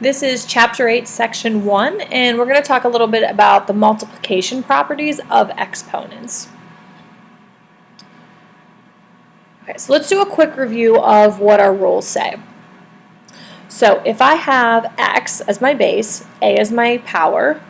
This is Chapter 8, Section 1, and we're going to talk a little bit about the multiplication properties of exponents. Okay, so let's do a quick review of what our rules say. So if I have x as my base, a as my power,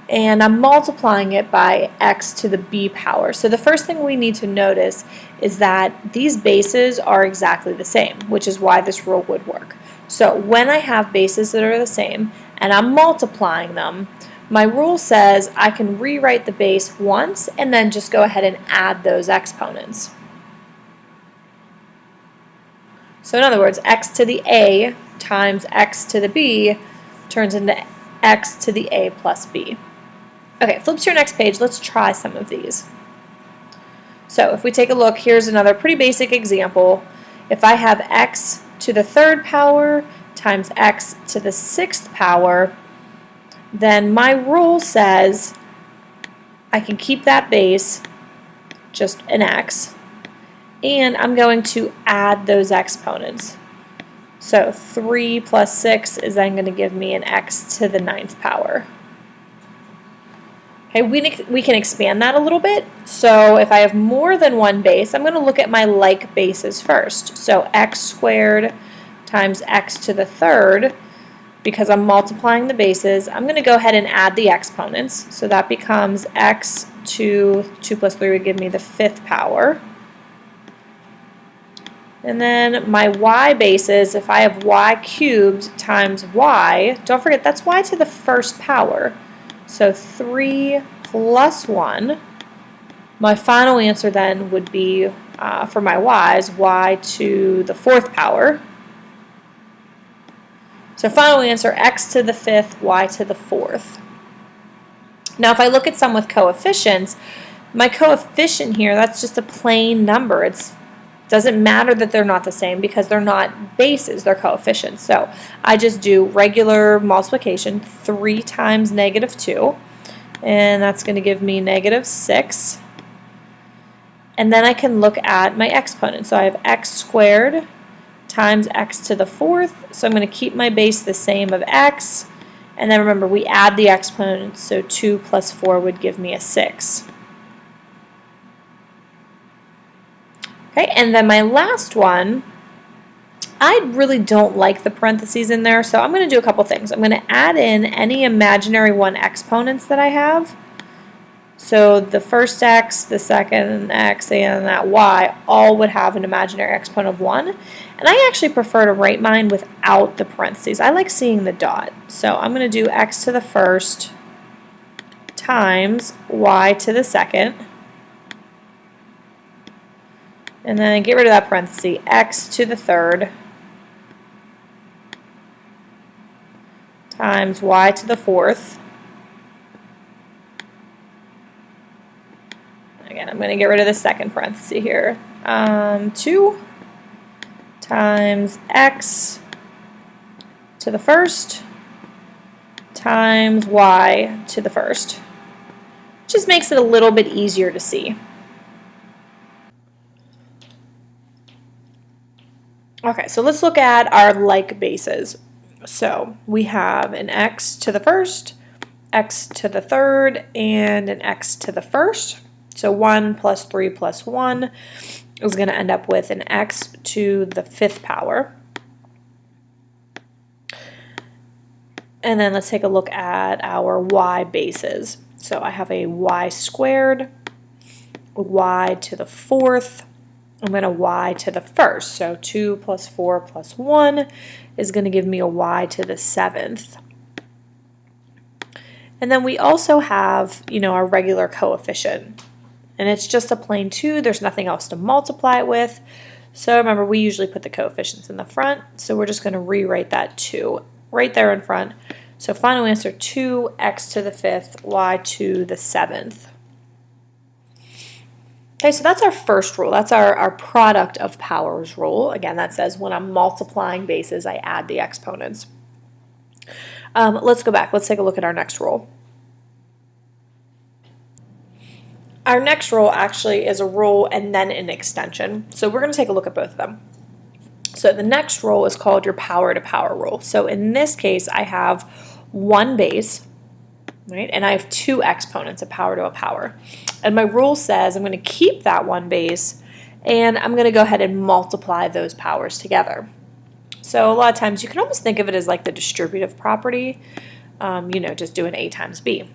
and I'm multiplying it by x to the b power. So the first thing we need to notice is that these bases are exactly the same, which is why this rule would work. So when I have bases that are the same and I'm multiplying them, my rule says I can rewrite the base once and then just go ahead and add those exponents. So in other words, x to the a times x to the b turns into x to the a plus b. Okay, flip to your next page. Let's try some of these. So if we take a look, here's another pretty basic example. If I have x to the third power times x to the sixth power, then my rule says I can keep that base, just an x, and I'm going to add those exponents. So 3 plus 6 is then going to give me an x to the ninth power. Okay, we can expand that a little bit. So if I have more than one base, I'm going to look at my like bases first. So x squared times x to the third, because I'm multiplying the bases, I'm going to go ahead and add the exponents. So that becomes x to 2 plus 3 would give me the fifth power. And then my y bases, if I have y cubed times y, don't forget that's y to the first power. So 3 plus 1. My final answer then would be, for my y's, y to the fourth power. So final answer, x to the fifth, y to the fourth. Now if I look at some with coefficients, my coefficient here, that's just a plain number. It doesn't matter that they're not the same because they're not bases, they're coefficients. So I just do regular multiplication, 3 times negative 2, and that's going to give me negative 6. And then I can look at my exponent. So I have x squared times x to the fourth, so I'm going to keep my base the same of x, and then remember we add the exponents, so 2 plus 4 would give me a 6. Okay, and then my last one, I really don't like the parentheses in there, so I'm going to do a couple things. I'm going to add in any imaginary one exponents that I have. So the first x, the second x, and that y all would have an imaginary exponent of 1. And I actually prefer to write mine without the parentheses. I like seeing the dot. So I'm going to do x to the first times y to the second. And then get rid of that parenthesis, x to the third times y to the fourth. Again, I'm going to get rid of the second parenthesis here. 2 times x to the first times y to the first. Just makes it a little bit easier to see. Okay, so let's look at our like bases. So we have an x to the first, x to the third, and an x to the first. So 1 plus 3 plus 1 is going to end up with an x to the fifth power. And then let's take a look at our y bases. So I have a y squared, y to the fourth, and then a y to the first. So 2 plus 4 plus 1 is going to give me a y to the seventh. And then we also have, our regular coefficient. And it's just a plain 2. There's nothing else to multiply it with. So remember, we usually put the coefficients in the front. So we're just going to rewrite that 2 right there in front. So final answer, 2x to the fifth, y to the seventh. Okay, so that's our first rule. That's our product of powers rule. Again, that says when I'm multiplying bases, I add the exponents. Let's go back. Let's take a look at our next rule. Our next rule actually is a rule and then an extension. So we're going to take a look at both of them. So So the next rule is called your power to power rule. So in this case, I have one base, right? And I have two exponents, a power to a power. And my rule says I'm going to keep that one base and I'm going to go ahead and multiply those powers together. So a lot of times you can almost think of it as like the distributive property, just doing A times B.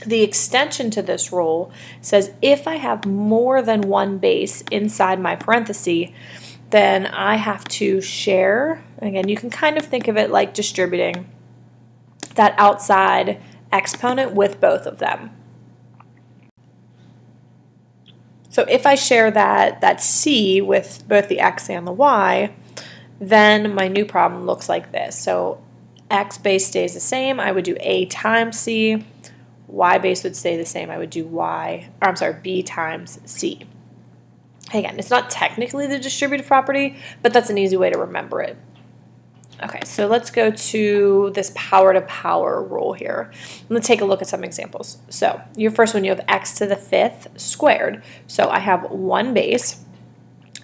The extension to this rule says if I have more than one base inside my parenthesis, then I have to share. Again, you can kind of think of it like distributing that outside exponent with both of them. So if I share that C with both the x and the y, then my new problem looks like this. So x base stays the same, I would do A times C. Y base would stay the same, I would do B times C. Again, it's not technically the distributive property, but that's an easy way to remember it. Okay, so let's go to this power to power rule here. Let's take a look at some examples. So your first one, you have x to the 5th squared. So I have one base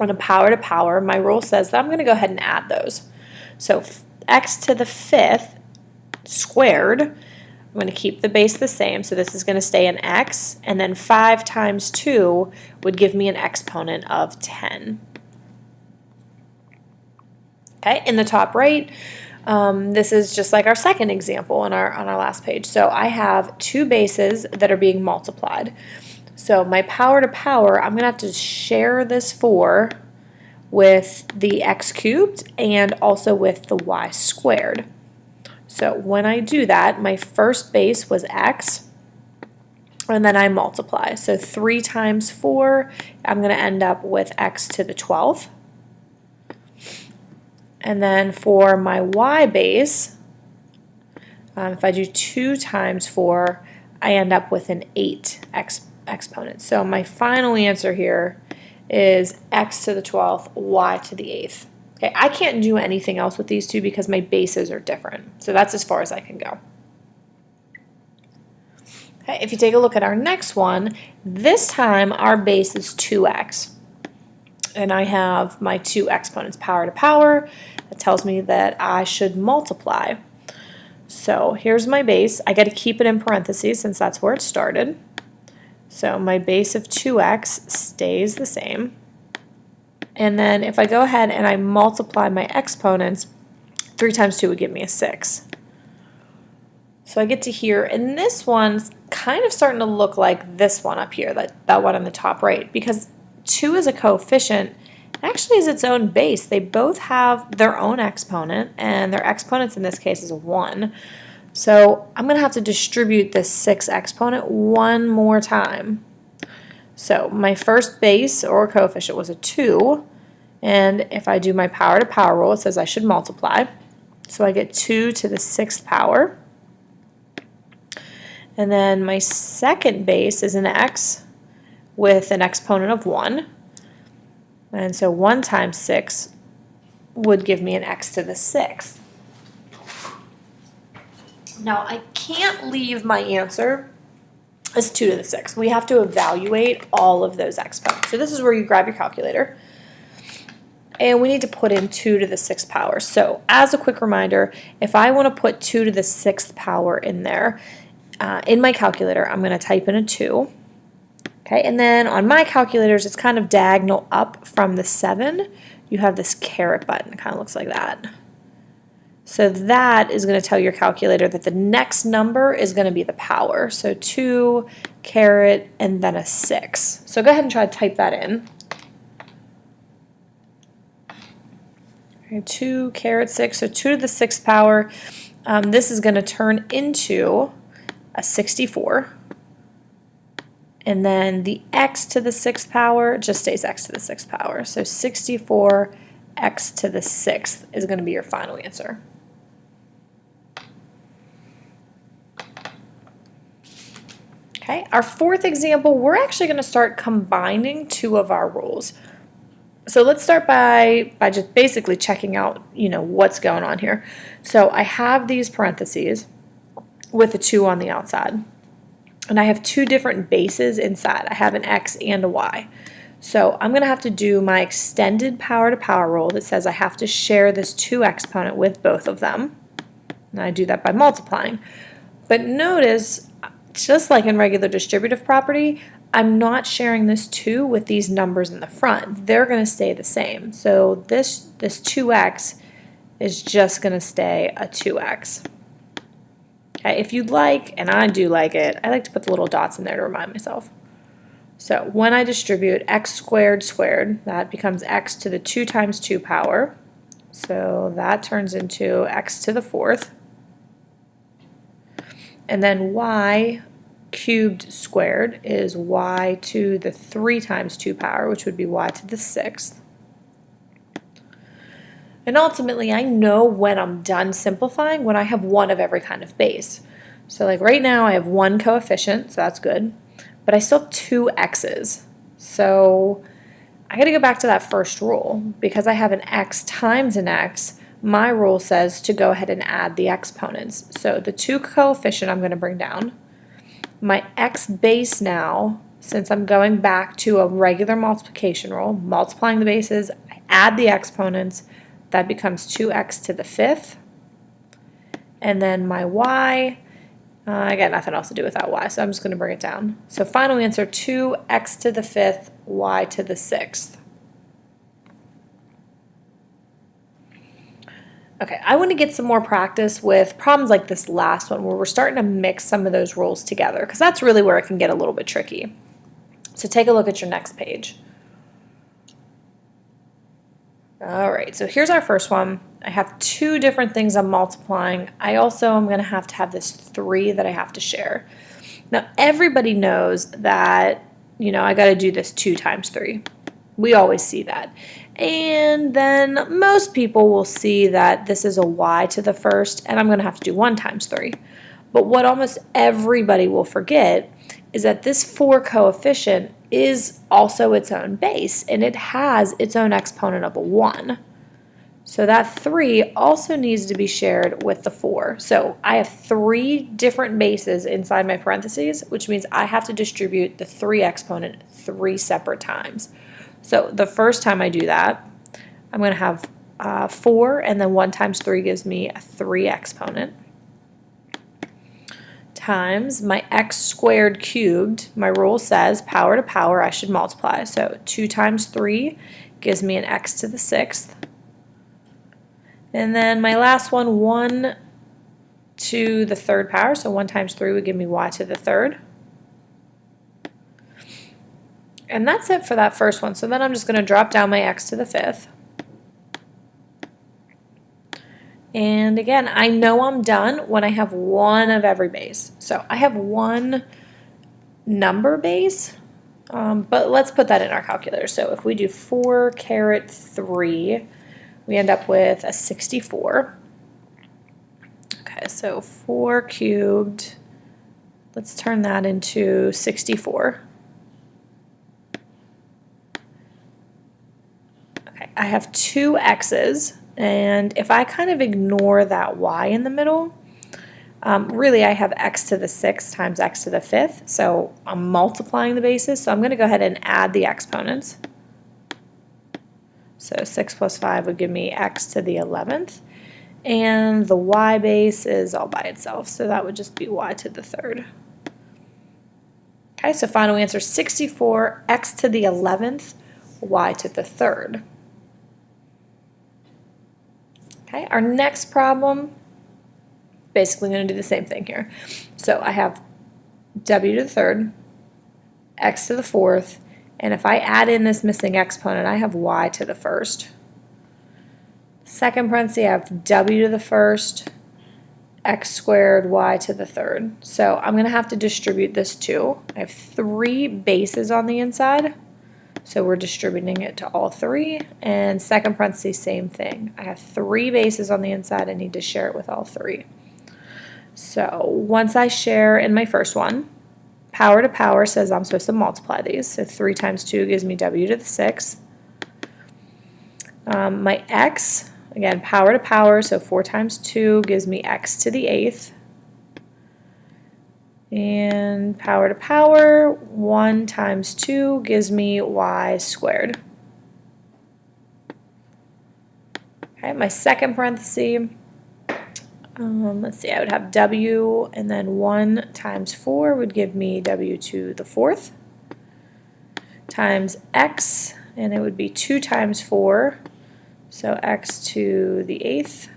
on a power to power. My rule says that I'm going to go ahead and add those. So x to the 5th squared, I'm going to keep the base the same, so this is going to stay an x, and then 5 times 2 would give me an exponent of 10. Okay, in the top right, this is just like our second example on our last page. So I have two bases that are being multiplied. So my power to power, I'm going to have to share this 4 with the x cubed and also with the y squared. So when I do that, my first base was x, and then I multiply. So 3 times 4, I'm going to end up with x to the 12th. And then for my y base, if I do 2 times 4, I end up with an 8 exponent. So my final answer here is x to the 12th, y to the 8th. Okay, I can't do anything else with these two because my bases are different. So that's as far as I can go. Okay, if you take a look at our next one, this time our base is 2x. And I have my two exponents power to power. That tells me that I should multiply. So here's my base. I got to keep it in parentheses since that's where it started. So my base of 2x stays the same. And then if I go ahead and I multiply my exponents, 3 times 2 would give me a 6. So I get to here, and this one's kind of starting to look like this one up here, that one on the top right, because 2 is a coefficient. It actually is its own base. They both have their own exponent, and their exponents in this case is 1. So I'm going to have to distribute this 6 exponent one more time. So my first base or coefficient was a 2, and if I do my power to power rule, it says I should multiply. So I get 2 to the 6th power. And then my second base is an x with an exponent of 1. And so 1 times 6 would give me an x to the 6th. Now I can't leave my answer as 2 to the 6th. We have to evaluate all of those exponents. So this is where you grab your calculator. And we need to put in 2 to the 6th power. So as a quick reminder, if I want to put 2 to the 6th power in there, in my calculator, I'm going to type in a 2. Okay, and then on my calculators, it's kind of diagonal up from the 7. You have this caret button. It kind of looks like that. So that is going to tell your calculator that the next number is going to be the power. So 2 caret and then a 6. So go ahead and try to type that in. Okay, 2 caret 6, so 2 to the 6th power. This is going to turn into a 64. And then the x to the 6th power just stays x to the 6th power. So 64 x to the 6th is going to be your final answer. Okay, our fourth example, we're actually going to start combining two of our rules. So let's start by just basically checking out, what's going on here. So I have these parentheses with a 2 on the outside. And I have two different bases inside. I have an x and a y. So I'm going to have to do my extended power to power rule that says I have to share this 2 exponent with both of them. And I do that by multiplying. But notice, just like in regular distributive property, I'm not sharing this 2 with these numbers in the front. They're going to stay the same. So this 2x is just going to stay a 2x. Okay, if you'd like, and I do like it, I like to put the little dots in there to remind myself. So when I distribute x squared squared, that becomes x to the 2 times 2 power. So that turns into x to the 4th. And then y cubed squared is y to the 3 times 2 power, which would be y to the 6th. And ultimately, I know when I'm done simplifying when I have one of every kind of base. So like right now I have one coefficient, so that's good, but I still have 2 x's. So I got to go back to that first rule. Because I have an x times an x, my rule says to go ahead and add the exponents. So the 2 coefficient I'm going to bring down. My x base now, since I'm going back to a regular multiplication rule, multiplying the bases, I add the exponents, that becomes 2x to the 5th. And then my y, I got nothing else to do with that y, so I'm just going to bring it down. So final answer, 2x to the 5th, y to the 6th. Okay, I want to get some more practice with problems like this last one where we're starting to mix some of those rules together, because that's really where it can get a little bit tricky. So take a look at your next page. All right, so here's our first one. I have 2 different things I'm multiplying. I also am going to have this 3 that I have to share. Now, everybody knows that, I got to do this 2 times 3. We always see that. And then most people will see that this is a y to the 1st, and I'm going to have to do 1 times 3. But what almost everybody will forget is that this 4 coefficient is also its own base, and it has its own exponent of a 1. So that 3 also needs to be shared with the 4. So I have 3 different bases inside my parentheses, which means I have to distribute the 3 exponent 3 separate times. So the first time I do that, I'm going to have 4, and then 1 times 3 gives me a 3 exponent, times my x squared cubed. My rule says power to power I should multiply. So 2 times 3 gives me an x to the 6th. And then my last one, 1 to the 3rd power. So 1 times 3 would give me y to the 3rd. And that's it for that first one. So then I'm just going to drop down my x to the 5th. And again, I know I'm done when I have one of every base. So I have one number base, but let's put that in our calculator. So if we do 4 caret 3, we end up with a 64. Okay, so 4 cubed, let's turn that into 64. Okay, I have 2 x's. And if I kind of ignore that y in the middle, really I have x to the 6th times x to the 5th. So I'm multiplying the bases. So I'm going to go ahead and add the exponents. So 6 plus 5 would give me x to the 11th. And the y base is all by itself. So that would just be y to the 3rd. Okay, so final answer 64, x to the 11th, y to the 3rd. Okay, our next problem, basically going to do the same thing here. So I have w to the 3rd, x to the 4th, and if I add in this missing exponent, I have y to the 1st. Second parenthesis, I have w to the 1st, x squared, y to the 3rd. So I'm going to have to distribute this too. I have 3 bases on the inside. So we're distributing it to all 3, and second parenthesis, same thing. I have 3 bases on the inside, I need to share it with all 3. So once I share in my first one, power to power says I'm supposed to multiply these. So 3 times 2 gives me w to the 6th. My x, again, power to power, so 4 times 2 gives me x to the 8th. And power to power, 1 times 2 gives me y squared. Okay, my second parenthesis, let's see, I would have w, and then 1 times 4 would give me w to the 4th, times x, and it would be 2 times 4, so x to the 8th.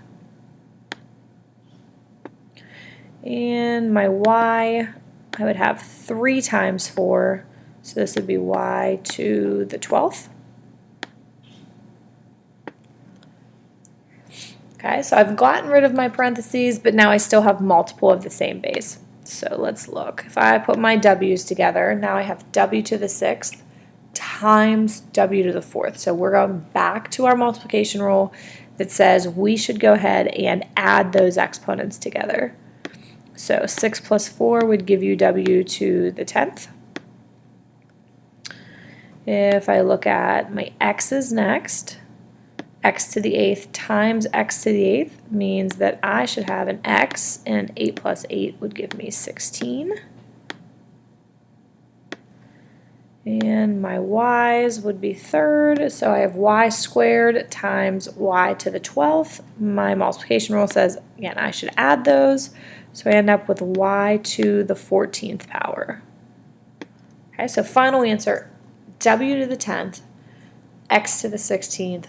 And my y, I would have 3 times 4, so this would be y to the 12th. Okay, so I've gotten rid of my parentheses, but now I still have multiple of the same base. So let's look. If I put my w's together, now I have w to the 6th times w to the 4th. So we're going back to our multiplication rule that says we should go ahead and add those exponents together. So 6 plus 4 would give you w to the 10th. If I look at my x's next, x to the 8th times x to the 8th means that I should have an x, and 8 plus 8 would give me 16. And my y's would be 3rd, so I have y squared times y to the 12th. My multiplication rule says, again, I should add those, so I end up with y to the 14th power. Okay, so final answer, w to the 10th, x to the 16th,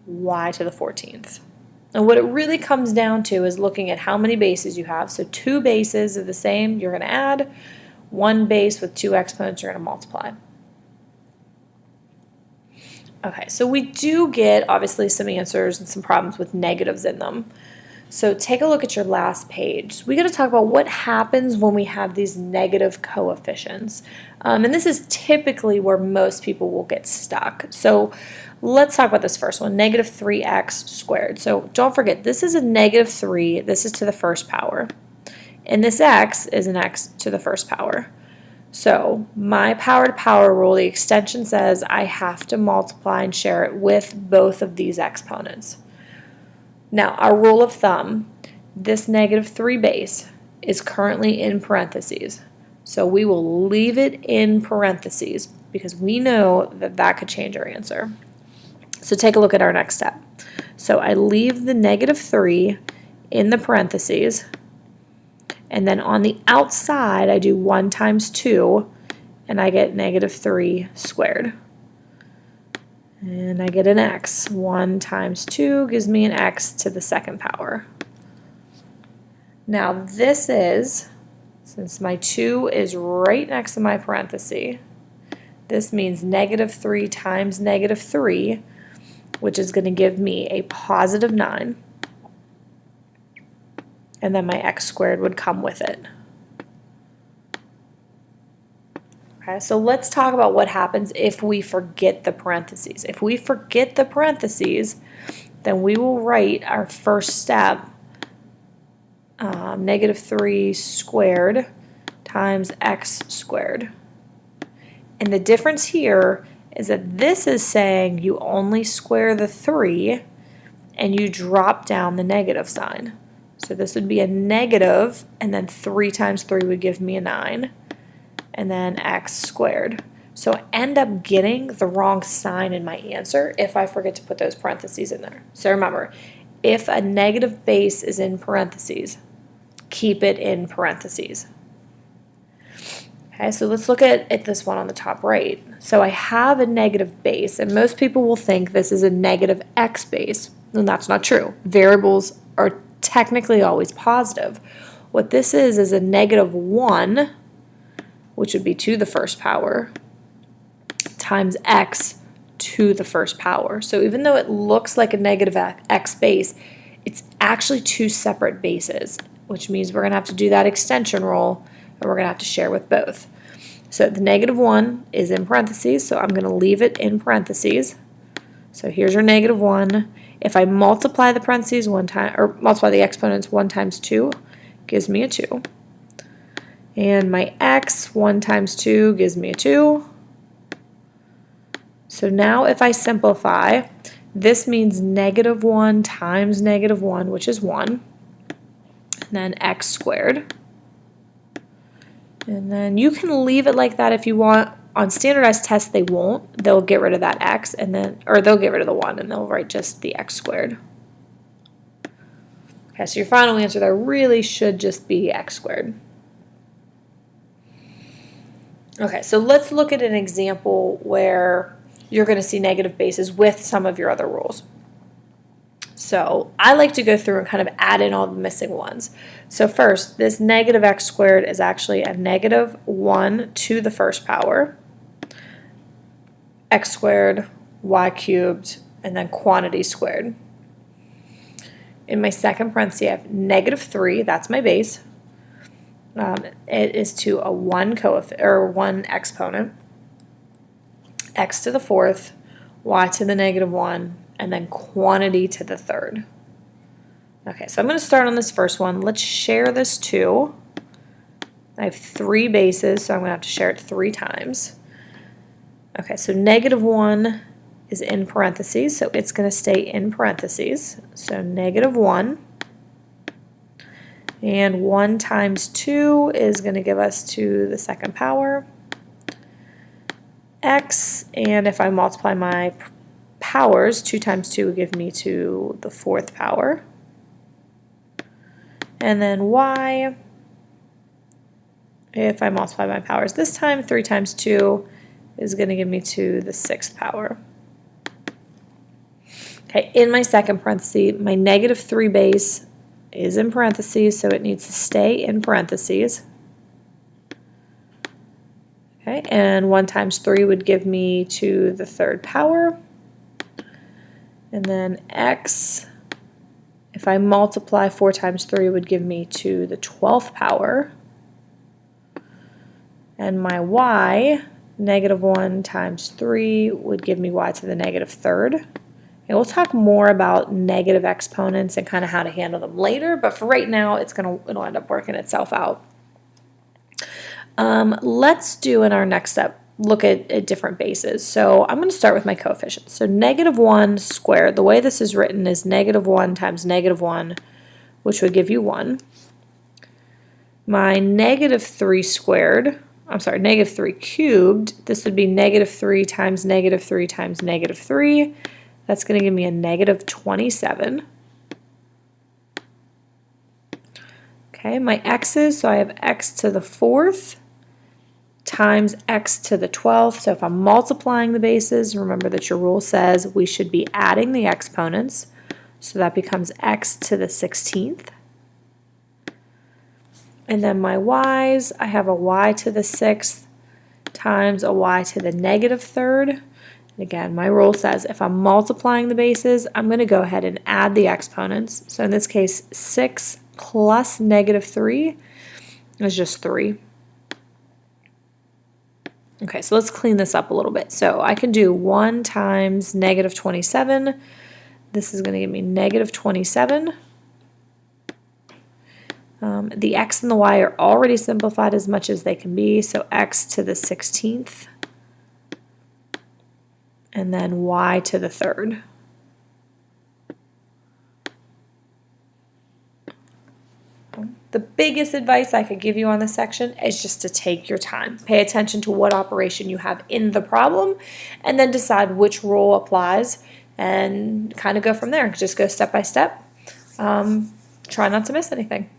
y to the 14th. And what it really comes down to is looking at how many bases you have. So 2 bases of the same, you're going to add. 1 base with 2 exponents, you're going to multiply. Okay, so we do get, obviously, some answers and some problems with negatives in them. So take a look at your last page. We got to talk about what happens when we have these negative coefficients. And this is typically where most people will get stuck. So let's talk about this first one, negative 3x squared. So don't forget, this is a negative 3. This is to the first power. And this x is an x to the first power. So my power to power rule, the extension says I have to multiply and share it with both of these exponents. Now, our rule of thumb, this negative 3 base is currently in parentheses. So we will leave it in parentheses because we know that that could change our answer. So take a look at our next step. So I leave the negative 3 in the parentheses, and then on the outside I do 1 times 2, and I get negative 3 squared. And I get an x. 1 times 2 gives me an x to the 2nd power. Now this is, since my 2 is right next to my parenthesis, this means negative 3 times negative 3, which is going to give me a positive 9. And then my x squared would come with it. Okay, so let's talk about what happens if we forget the parentheses. If we forget the parentheses, then we will write our first step, negative 3 squared times x squared. And the difference here is that this is saying you only square the 3 and you drop down the negative sign. So this would be a negative, and then 3 times 3 would give me a 9. And then x squared. So I end up getting the wrong sign in my answer if I forget to put those parentheses in there. So remember, if a negative base is in parentheses, keep it in parentheses. Okay, so let's look at this one on the top right. So I have a negative base, and most people will think this is a negative x base, and that's not true. Variables are technically always positive. What this is a negative 1, which would be to the first power, times x to the first power. So even though it looks like a negative x base, it's actually 2 separate bases, which means we're going to have to do that extension rule, and we're going to have to share with both. So the negative 1 is in parentheses, so I'm going to leave it in parentheses. So here's your negative 1. If I multiply the parentheses 1 time, or multiply the exponents 1 times 2, gives me a 2. And my x, 1 times 2, gives me a 2. So now if I simplify, this means negative 1 times negative 1, which is 1, and then x squared. And then you can leave it like that if you want. On standardized tests, they won't. They'll get rid of that x, and then, or they'll get rid of the 1, and they'll write just the x squared. Okay, so your final answer there really should just be x squared. Okay, so let's look at an example where you're going to see negative bases with some of your other rules. So I like to go through and kind of add in all the missing ones. So first, this negative x squared is actually a negative 1 to the first power, x squared, y cubed, and then quantity squared. In my second parenthesis, I have negative 3, that's my base. It is to a 1 exponent, x to the fourth, y to the negative 1, and then quantity to the third. Okay, so I'm going to start on this first one. Let's share this 2. I have 3 bases, so I'm going to have to share it 3 times. Okay, so negative 1 is in parentheses, so it's going to stay in parentheses. So negative 1. And 1 times 2 is going to give us to the second power, x, and if I multiply my powers, 2 times 2 would give me to the fourth power. And then y, if I multiply my powers this time, 3 times 2 is going to give me to the sixth power. Okay, in my second parenthesis, my negative 3 base is in parentheses, so it needs to stay in parentheses. Okay, and 1 times 3 would give me to the third power. And then x, if I multiply 4 times 3 would give me to the 12th power. And my y, negative 1 times 3 would give me y to the negative third. And we'll talk more about negative exponents and kind of how to handle them later, but for right now it'll end up working itself out. Let's do in our next step look at different bases. So I'm going to start with my coefficients. So negative 1 squared, the way this is written is negative 1 times negative 1, which would give you 1. My negative 3 squared, I'm sorry, negative 3 cubed, this would be negative 3 times negative 3 times negative 3. That's going to give me a negative 27. Okay, my x's, so I have x to the fourth times x to the 12th. So if I'm multiplying the bases, remember that your rule says we should be adding the exponents. So that becomes x to the 16th. And then my y's, I have a y to the 6th times a y to the negative third. And again, my rule says if I'm multiplying the bases, I'm going to go ahead and add the exponents. So in this case, 6 plus negative 3 is just 3. Okay, so let's clean this up a little bit. So I can do 1 times negative 27. This is going to give me negative 27. The x and the y are already simplified as much as they can be, so x to the 16th, and then y to the third. The biggest advice I could give you on this section is just to take your time. Pay attention to what operation you have in the problem, and then decide which rule applies, and kind of go from there. Just go step by step. Try not to miss anything.